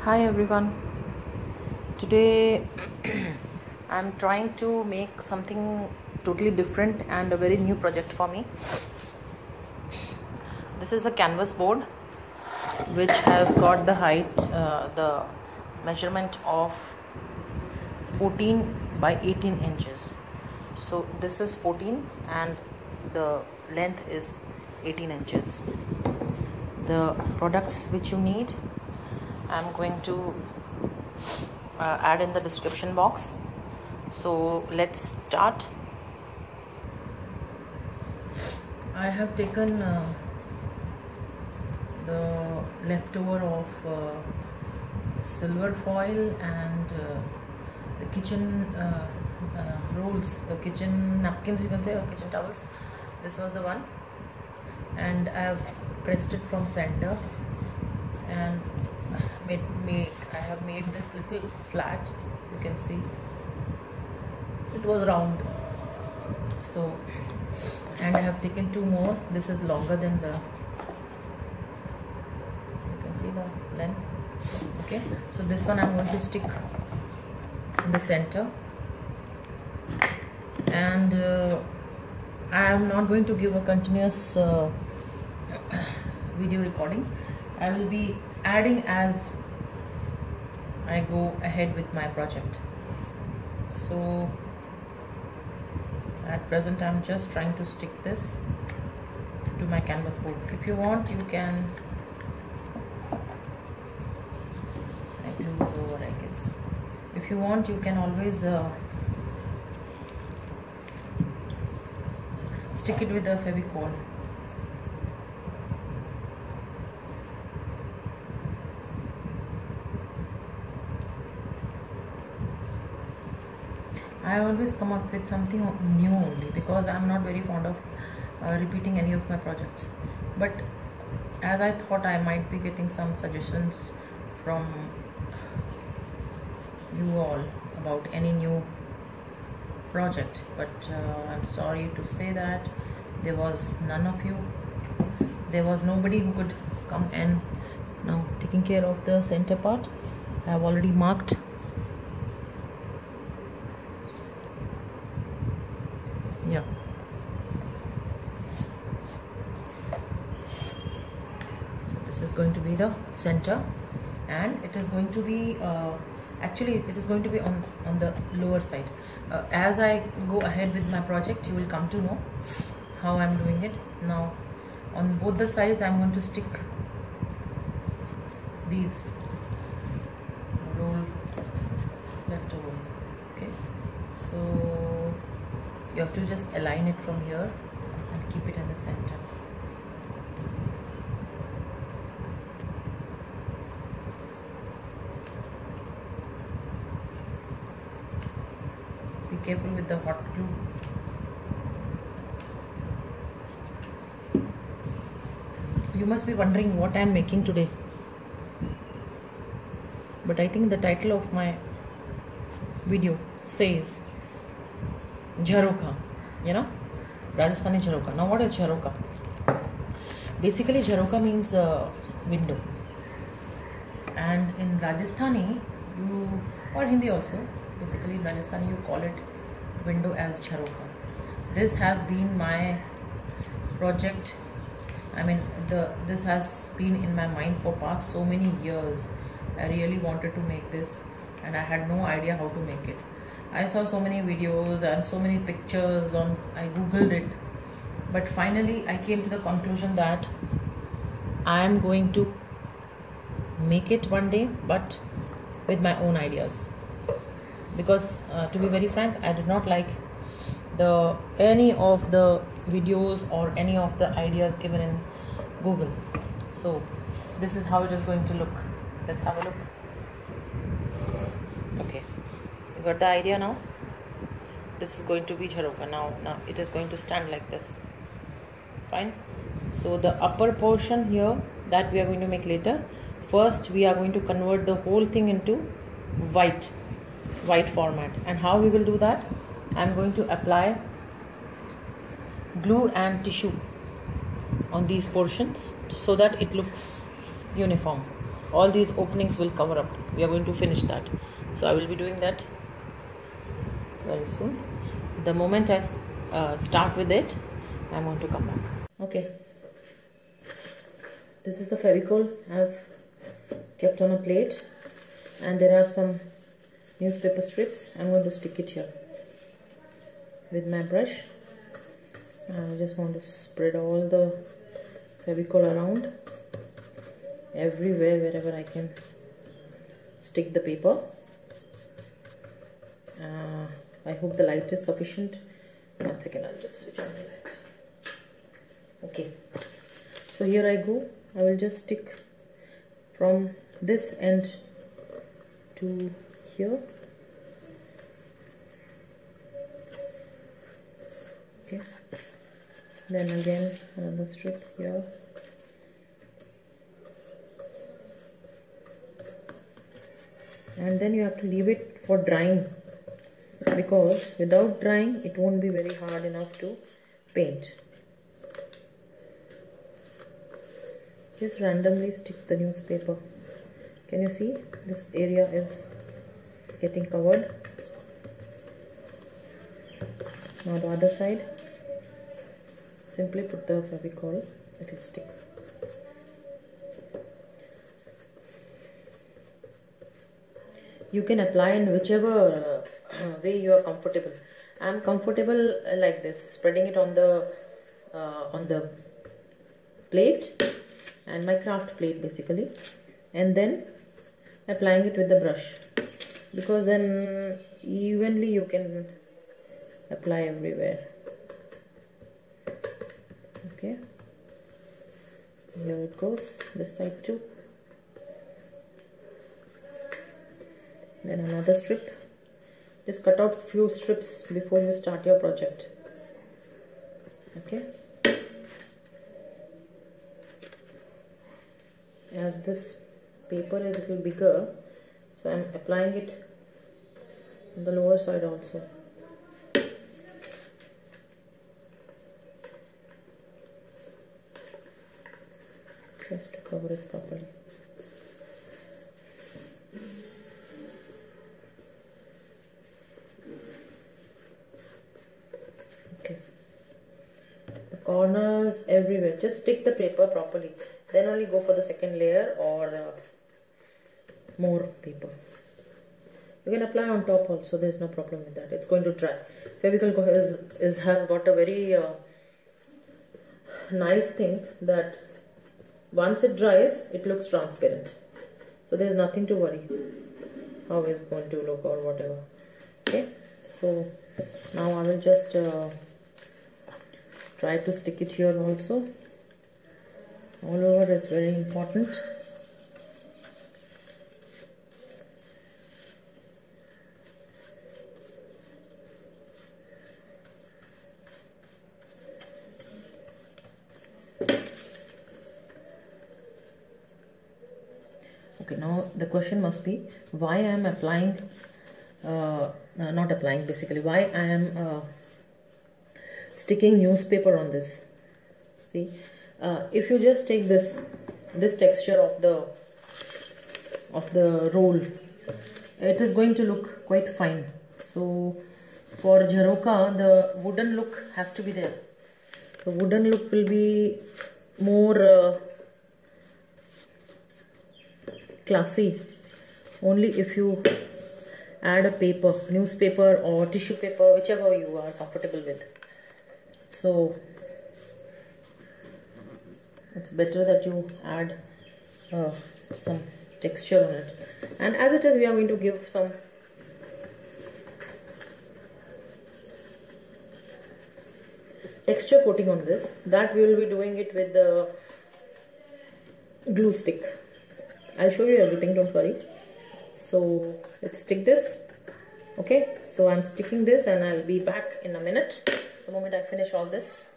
Hi everyone. Today I'm trying to make something totally different and a very new project for me. This is a canvas board which has got the height, the measurement of 14 by 18 inches. So this is 14 and the length is 18 inches. The products which you need I'm going to add in the description box. So let's start. I have taken the leftover of silver foil and the kitchen rolls, the kitchen napkins, you can say, or kitchen towels. This was the one, and I have pressed it from center and I have made this little flat. You can see it was round, so, and I have taken two more. This is longer than the, you can see the length. Okay, so this one I'm going to stick in the center, and I am not going to give a continuous video recording. I will be adding as I go ahead with my project. So at present I'm just trying to stick this to my canvas board. If you want, you can, I glue this over, I guess. If you want, you can always stick it with a Fevicol. I always come up with something new only because I'm not very fond of repeating any of my projects. But as I thought, I might be getting some suggestions from you all about any new project, but I'm sorry to say that there was none of you. There was nobody who could come and now taking care of the center part. I have already marked. Yeah, so this is going to be the center, and it is going to be actually it is going to be on the lower side. As I go ahead with my project, you will come to know how I'm doing it. Now on both the sides I'm going to stick these roll leftovers. Okay, so you have to just align it from here and keep it in the center. Be careful with the hot glue. You must be wondering what I am making today, but I think the title of my video says Jharokha, you know, Rajasthani Jharokha. Now what is Jharokha? Basically Jharokha means window, and in Rajasthani you, or Hindi also, basically in Rajasthani you call it window as Jharokha. This has been my project. I mean, this has been in my mind for past so many years. I really wanted to make this and I had no idea how to make it. I saw so many videos and so many pictures on, I googled it, but finally I came to the conclusion that I am going to make it one day, but with my own ideas. Because to be very frank, I did not like any of the videos or any of the ideas given in Google. So this is how it is going to look. Let's have a look. Okay, you got the idea now? This is going to be Jharokha. Now it is going to stand like this. Fine. So the upper portion here that we are going to make later. First we are going to convert the whole thing into white format. And how we will do that? I am going to apply glue and tissue on these portions so that it looks uniform. all these openings will cover up. We are going to finish that, so I will be doing that very soon. The moment I start with it, I'm going to come back. Okay, this is the Fevicol I've kept on a plate, and there are some newspaper strips. I'm going to stick it here with my brush. I just want to spread all the Fevicol around everywhere, wherever I can stick the paper. I hope the light is sufficient. 1 second, I'll just switch on the light. Okay, so here I go. I will just stick from this end to here. Okay, then again another strip here. And then you have to leave it for drying, because without drying it won't be very hard enough to paint. Just randomly stick the newspaper. Can you see this area is getting covered? Now the other side, simply put the Fevicol, it will stick. You can apply in whichever way you are comfortable. I am comfortable like this, spreading it on the plate, and my craft plate basically, and then applying it with the brush, because then evenly you can apply everywhere. Okay, here it goes, this side too. Then another strip. Just cut out few strips before you start your project. Okay, as this paper is a little bigger, so I am applying it on the lower side also. Just to cover it properly. Okay, the corners everywhere. Just stick the paper properly, then only go for the second layer or more paper. You can apply on top also, there's no problem with that. It's going to dry. Fevicol has got a very nice thing that once it dries, it looks transparent. So there's nothing to worry how it's going to look or whatever. Okay, so now I will just try to stick it here also. All over is very important. Okay, now the question must be why I am applying, not applying basically, why I am sticking newspaper on this. See, if you just take this texture of the roll, it is going to look quite fine. So for Jharokha, the wooden look has to be there. The wooden look will be more classy only if you add a paper, newspaper or tissue paper, whichever you are comfortable with. So it's better that you add some texture on it. And as it is, we are going to give some texture coating on this. That we will be doing it with the glue stick. I'll show you everything, don't worry. So let's stick this. Okay, so I'm sticking this and I'll be back in a minute the moment I finish all this.